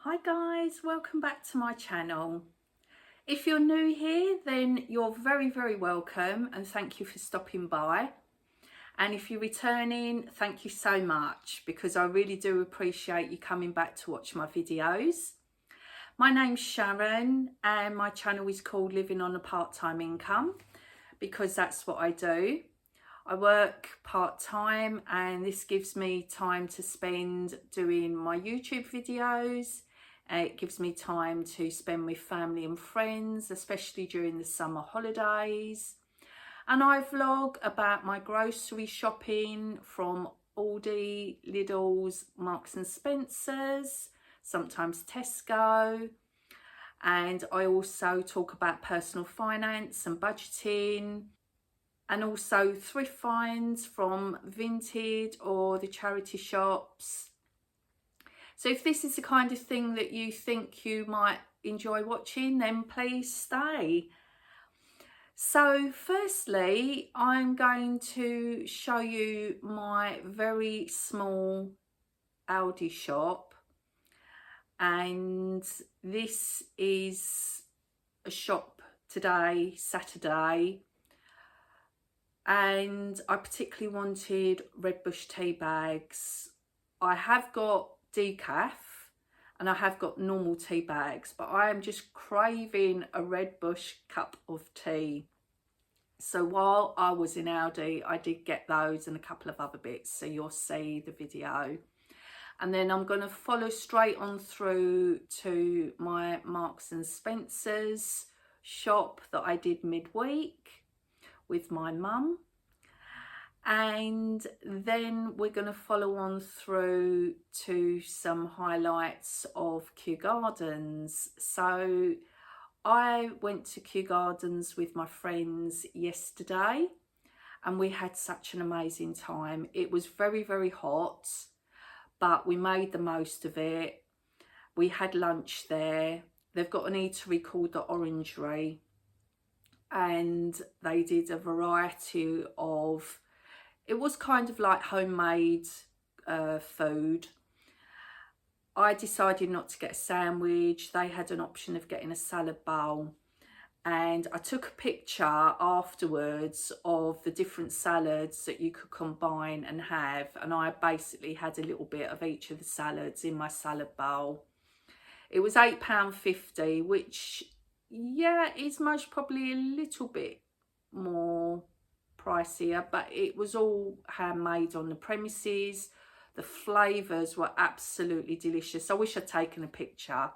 Hi guys, welcome back to my channel. If you're new here, then you're very welcome and thank you for stopping by. And if you're returning, thank you so much because I really do appreciate you coming back to watch my videos. My name's Sharon and my channel is called Living on a Part-Time Income because that's what I do. I work part-time and this gives me time to spend doing my YouTube videos. It gives me time to spend with family and friends, especially during the summer holidays. And I vlog about my grocery shopping from Aldi, Lidl's, Marks and Spencer's, sometimes Tesco. And I also talk about personal finance and budgeting, and also thrift finds from Vinted or the charity shops. So if this is the kind of thing that you think you might enjoy watching, then please stay. So firstly, I'm going to show you my very small Aldi shop. And this is a shop today, Saturday. And I particularly wanted Redbush tea bags. I have got decaf and I have got normal tea bags, but I am just craving a Redbush cup of tea. So while I was in Aldi, I did get those and a couple of other bits, so you'll see the video. And then I'm going to follow straight on through to my Marks and Spencer's shop that I did midweek with my mum, and then we're going to follow on through to some highlights of Kew Gardens. So I went to Kew Gardens with my friends yesterday and we had such an amazing time. It was very hot, but we made the most of it. We had lunch there. They've got an eatery called the Orangery, and they did a variety of, it was kind of like homemade food. I decided not to get a sandwich. They had an option of getting a salad bowl, and I took a picture afterwards of the different salads that you could combine and have, and I basically had a little bit of each of the salads in my salad bowl. It was £8.50, which, yeah, is most probably a little bit more pricier, but it was all handmade on the premises. The flavours were absolutely delicious. I wish I'd taken a picture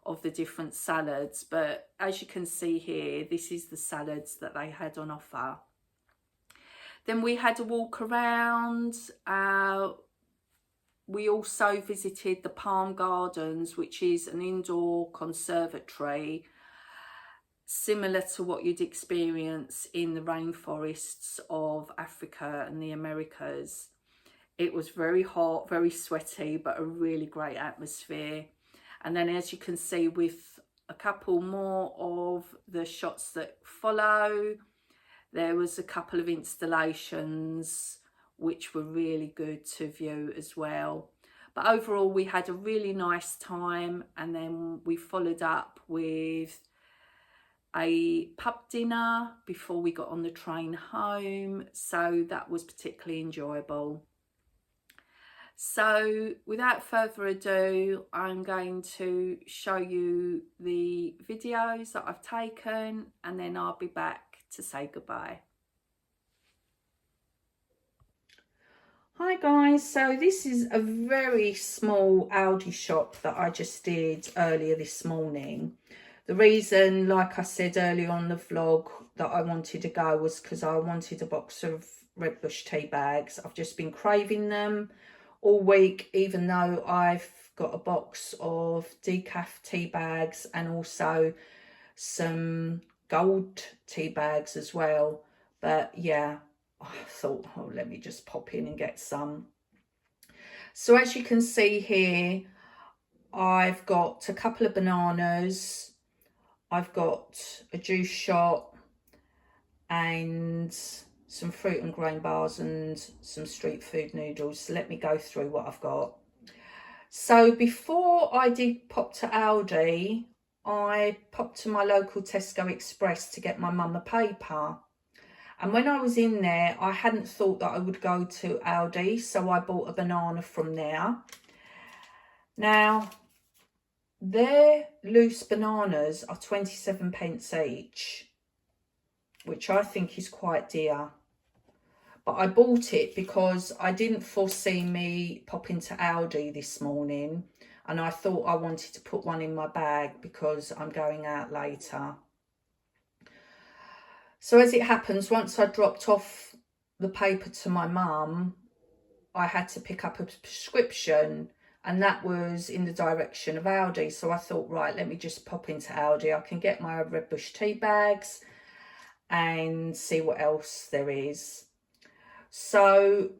of the different salads, but as you can see here, this is the salads that they had on offer. Then we had a walk around. We also visited the Palm Gardens, which is an indoor conservatory similar to what you'd experience in the rainforests of Africa and the Americas. It was very hot, very sweaty, but a really great atmosphere. And then as you can see, with a couple more of the shots that follow, there was a couple of installations which were really good to view as well. But overall, we had a really nice time, and then we followed up with a pub dinner before we got on the train home, so that was particularly enjoyable. So without further ado, I'm going to show you the videos that I've taken, and then I'll be back to say goodbye. Hi guys, so this is a very small Aldi shop that I just did earlier this morning. The reason, like I said earlier on the vlog, that I wanted to go was because I wanted a box of Redbush tea bags. I've just been craving them all week, even though I've got a box of decaf tea bags and also some gold tea bags as well. But yeah, I thought, oh, let me just pop in and get some. So as you can see here, I've got a couple of bananas, I've got a juice shot and some fruit and grain bars and some street food noodles. So let me go through what I've got. So before I did pop to Aldi, I popped to my local Tesco Express to get my mum a paper. And when I was in there, I hadn't thought that I would go to Aldi, so I bought a banana from there. Now, their loose bananas are 27p each, which I think is quite dear. But I bought it because I didn't foresee me popping to Aldi this morning, and I thought I wanted to put one in my bag because I'm going out later. So as it happens, once I dropped off the paper to my mum, I had to pick up a prescription, and that was in the direction of Aldi. So I thought, right, let me just pop into Aldi. I can get my Red Bush tea bags and see what else there is. So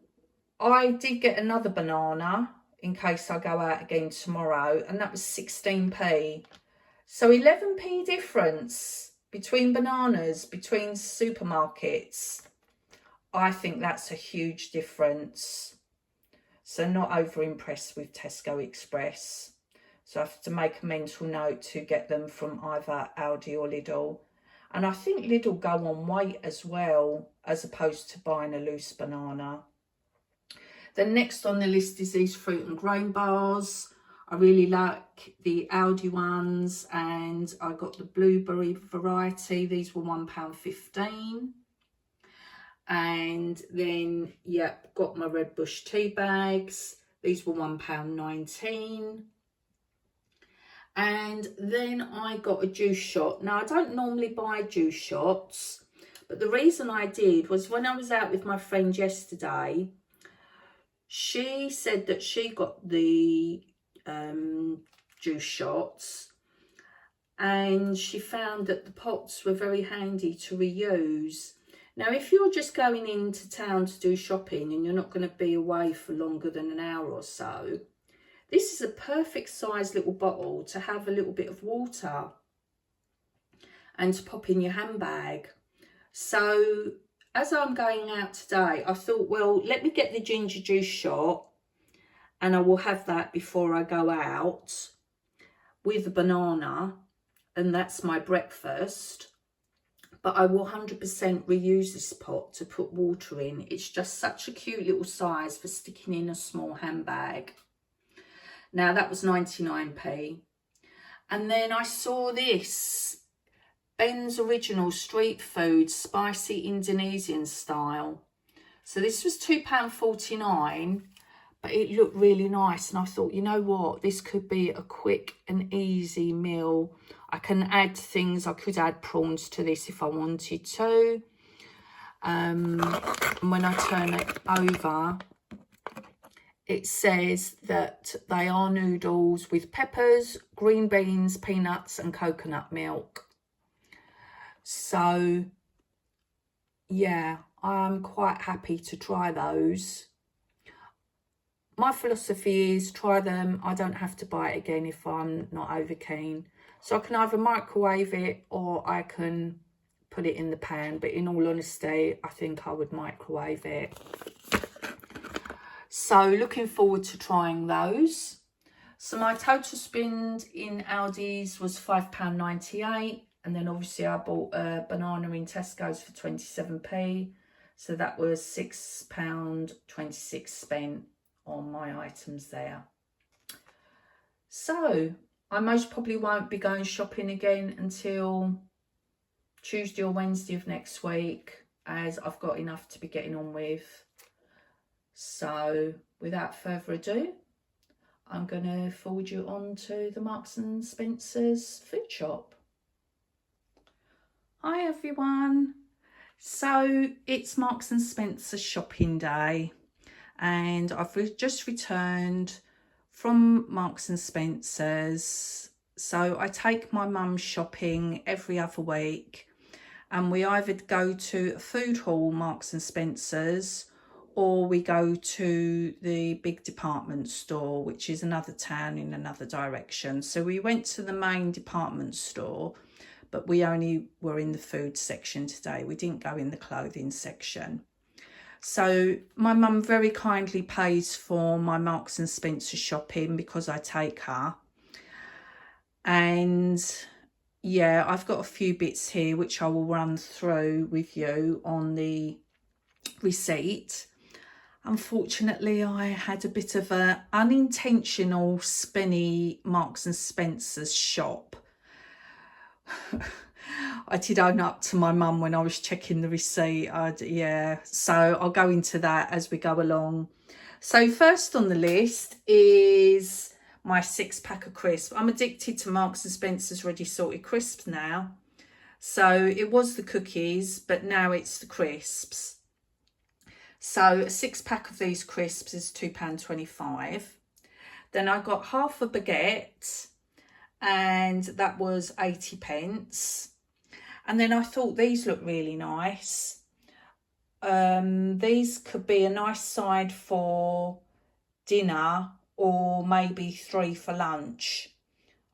I did get another banana in case I go out again tomorrow, and that was 16p. So 11p difference between bananas, between supermarkets. I think that's a huge difference. So not over impressed with Tesco Express. So I have to make a mental note to get them from either Aldi or Lidl. And I think Lidl go on weight as well, as opposed to buying a loose banana. Then next on the list is these fruit and grain bars. I really like the Aldi ones, and I got the blueberry variety. These were £1.15. And then, yep, got my Red Bush tea bags. These were £1.19. And then I got a juice shot. Now, I don't normally buy juice shots, but the reason I did was when I was out with my friend yesterday, she said that she got the juice shots, and she found that the pots were very handy to reuse. Now, if you're just going into town to do shopping and you're not going to be away for longer than an hour or so, this is a perfect size little bottle to have a little bit of water and to pop in your handbag. So as I'm going out today, I thought, well, let me get the ginger juice shot, and I will have that before I go out with a banana, and that's my breakfast. But I will 100% reuse this pot to put water in. It's just such a cute little size for sticking in a small handbag. Now, that was 99p. And then I saw this, Ben's Original Street Food, Spicy Indonesian Style. So this was £2.49, but it looked really nice. And I thought, you know what, this could be a quick and easy meal. I can add things. I could add prawns to this if I wanted to. And when I turn it over, it says that they are noodles with peppers, green beans, peanuts and coconut milk. So, yeah, I'm quite happy to try those. My philosophy is try them. I don't have to buy it again if I'm not over keen. So I can either microwave it or I can put it in the pan. But in all honesty, I think I would microwave it. So looking forward to trying those. So my total spend in Aldi's was £5.98. And then obviously I bought a banana in Tesco's for 27p. So that was £6.26 spent on my items there. So I most probably won't be going shopping again until Tuesday or Wednesday of next week, as I've got enough to be getting on with. So without further ado, I'm going to forward you on to the Marks and Spencer's food shop. Hi everyone. So it's Marks and Spencer shopping day, and I've just returned from Marks and Spencer's. So I take my mum shopping every other week, and we either go to a food hall, Marks and Spencer's, or we go to the big department store, which is another town in another direction. So we went to the main department store, but we only were in the food section today. We didn't go in the clothing section. So my mum very kindly pays for my Marks and Spencer shopping because I take her. And yeah, I've got a few bits here which I will run through with you on the receipt. Unfortunately, I had a bit of an unintentional spenny Marks and Spencer's shop. I did own up to my mum when I was checking the receipt. Yeah, so I'll go into that as we go along. So first on the list is my 6-pack of crisps. I'm addicted to Marks and Spencer's ready salted crisps now. So it was the cookies, but now it's the crisps. So a 6-pack of these crisps is £2.25. Then I got half a baguette, and that was 80p. And then I thought these look really nice. These could be a nice side for dinner or maybe 3 for lunch.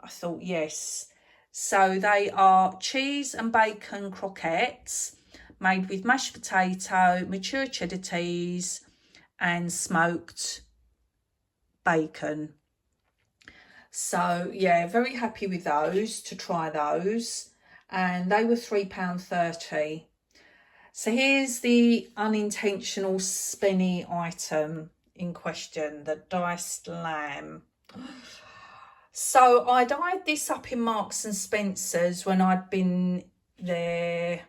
I thought, yes. So they are cheese and bacon croquettes made with mashed potato, mature cheddar cheese and smoked bacon. So yeah, very happy with those, to try those. And they were £3.30. So here's the unintentional spenny item in question, the diced lamb. So I'd eyed this up in Marks and Spencer's when I'd been there,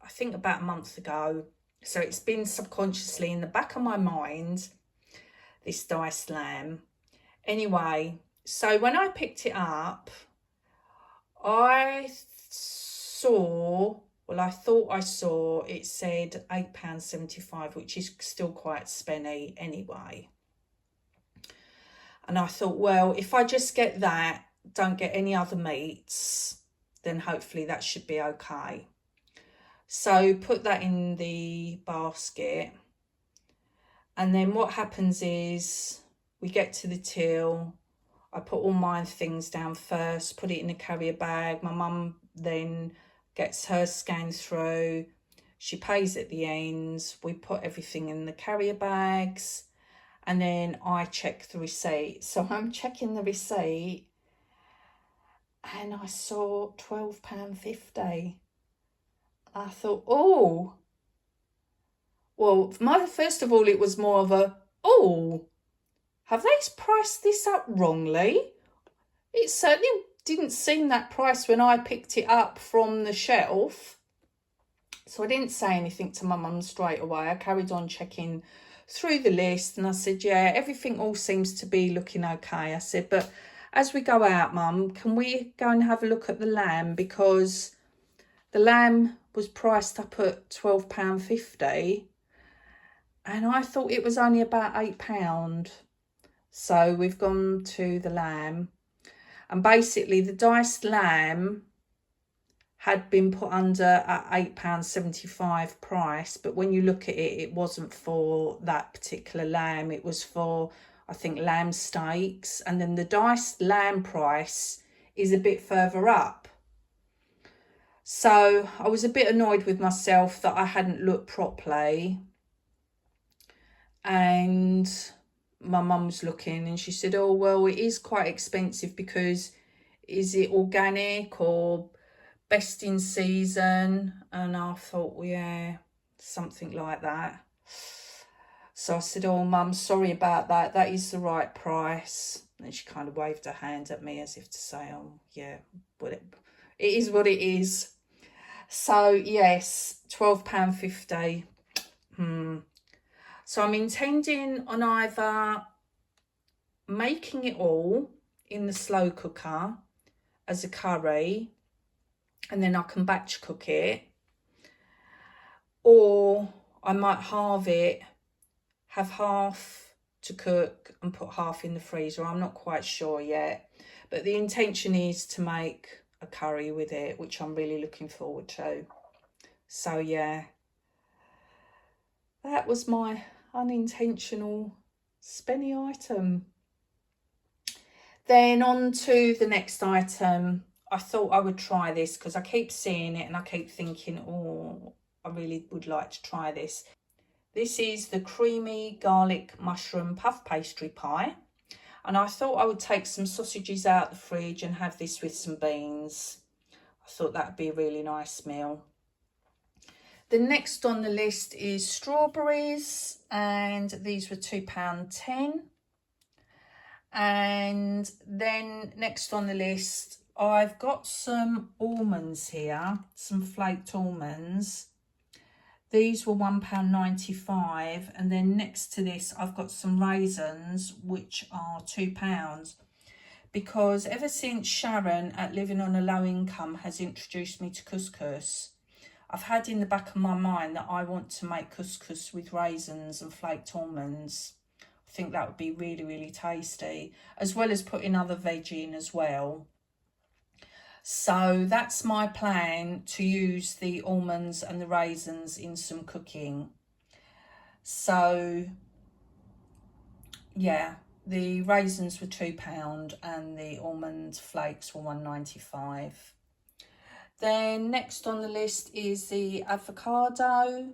I think about a month ago. So it's been subconsciously in the back of my mind, this diced lamb. Anyway, so when I picked it up, I thought I saw it said £8.75, which is still quite spenny anyway. And I thought, well, if I just get that, don't get any other meats, then hopefully that should be okay. So put that in the basket. And then what happens is we get to the till. I put all my things down first, put it in a carrier bag. My mum then gets hers scanned through. She pays at the ends. We put everything in the carrier bags. And then I check the receipt. So I'm checking the receipt and I saw £12.50. I thought, oh. Well, first of all, it was more of a, oh, have they priced this up wrongly? It certainly didn't seem that price when I picked it up from the shelf. So I didn't say anything to my mum straight away. I carried on checking through the list and I said, yeah, everything all seems to be looking okay. I said, but as we go out, Mum, can we go and have a look at the lamb? Because the lamb was priced up at £12.50 and I thought it was only about £8. So we've gone to the lamb, and basically the diced lamb had been put under at £8.75 price, but when you look at it, it wasn't for that particular lamb. It was for, I think, lamb steaks, and then the diced lamb price is a bit further up. So I was a bit annoyed with myself that I hadn't looked properly, and my mum was looking and she said, oh, well, it is quite expensive because is it organic or best in season? And I thought, well, yeah, something like that. So I said, oh, Mum, sorry about that. That is the right price. And she kind of waved her hand at me as if to say, oh, yeah, but it is what it is. So, yes, £12.50. So I'm intending on either making it all in the slow cooker as a curry, and then I can batch cook it, or I might halve it, have half to cook and put half in the freezer. I'm not quite sure yet, but the intention is to make a curry with it, which I'm really looking forward to. So yeah, that was my unintentional spenny item. Then on to the next item. I thought I would try this because I keep seeing it and I keep thinking, oh, I really would like to try this. This is the creamy garlic mushroom puff pastry pie. And I thought I would take some sausages out the fridge and have this with some beans. I thought that would be a really nice meal. The next on the list is strawberries, and these were £2.10. And then next on the list, I've got some almonds here, some flaked almonds. These were £1.95, and then next to this I've got some raisins, which are £2, because ever since Sharon at Living on a Low Income has introduced me to couscous, I've had in the back of my mind that I want to make couscous with raisins and flaked almonds. I think that would be really, really tasty, as well as putting other veg in as well. So that's my plan, to use the almonds and the raisins in some cooking. So yeah, the raisins were £2 and the almond flakes were £1.95. Then next on the list is the avocado.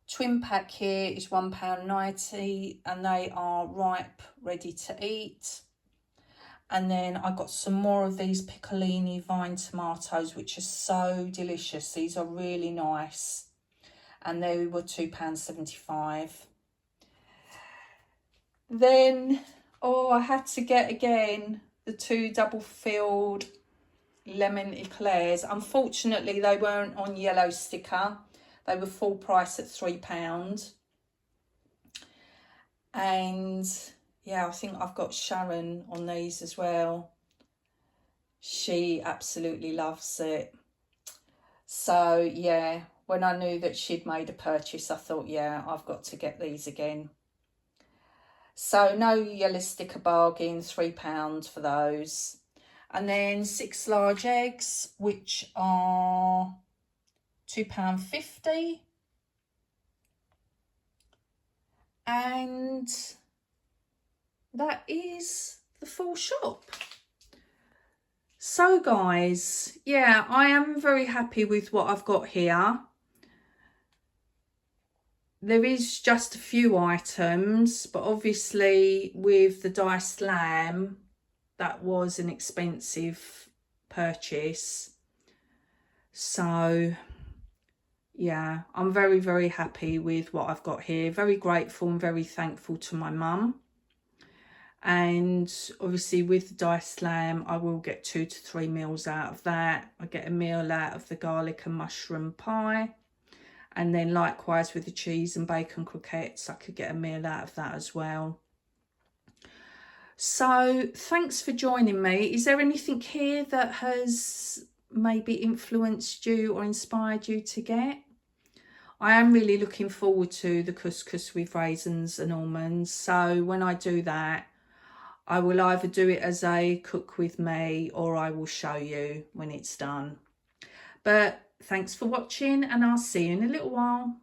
Twin pack here is £1.90, and they are ripe, ready to eat. And then I got some more of these piccolini vine tomatoes, which are so delicious. These are really nice. And they were £2.75. Then, I had to get again the 2 double-filled lemon eclairs. Unfortunately, they weren't on yellow sticker. They were full price at £3. And yeah, I think I've got Sharon on these as well. She absolutely loves it. So yeah, when I knew that she'd made a purchase, I thought, yeah, I've got to get these again. So no yellow sticker bargain, £3 for those. And then 6 large eggs, which are £2.50. And that is the full shop. So guys, yeah, I am very happy with what I've got here. There is just a few items, but obviously with the diced lamb, that was an expensive purchase. So yeah, I'm very, very happy with what I've got here. Very grateful and very thankful to my mum. And obviously with the diced lamb, I will get 2 to 3 meals out of that. I get a meal out of the garlic and mushroom pie. And then likewise with the cheese and bacon croquettes, I could get a meal out of that as well. So thanks for joining me. Is there anything here that has maybe influenced you or inspired you to get? I am really looking forward to the couscous with raisins and almonds. So when I do that, I will either do it as a cook with me, or I will show you when it's done. But thanks for watching, and I'll see you in a little while.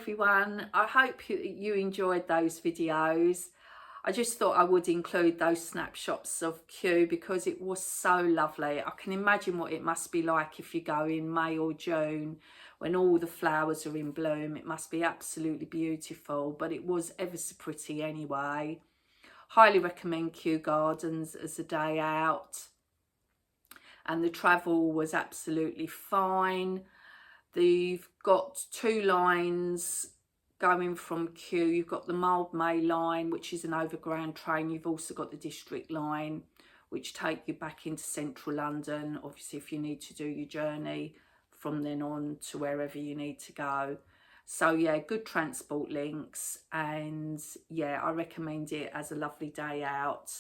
everyone. I hope you enjoyed those videos. I just thought I would include those snapshots of Kew because it was so lovely. I can imagine what it must be like if you go in May or June when all the flowers are in bloom. It must be absolutely beautiful, but it was ever so pretty anyway. Highly recommend Kew Gardens as a day out. And the travel was absolutely fine. They've got 2 lines going from Kew. You've got the Mildmay line, which is an overground train. You've also got the District line, which take you back into central London, obviously if you need to do your journey from then on to wherever you need to go. So yeah, good transport links, and yeah, I recommend it as a lovely day out,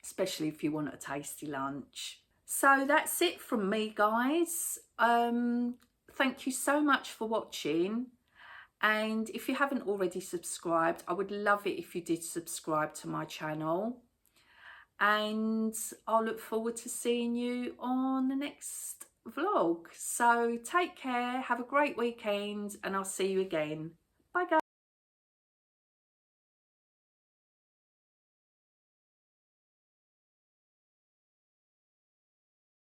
especially if you want a tasty lunch. So that's it from me, guys. Thank you so much for watching. And if you haven't already subscribed, I would love it if you did subscribe to my channel. And I'll look forward to seeing you on the next vlog. So take care, have a great weekend, and I'll see you again. Bye guys.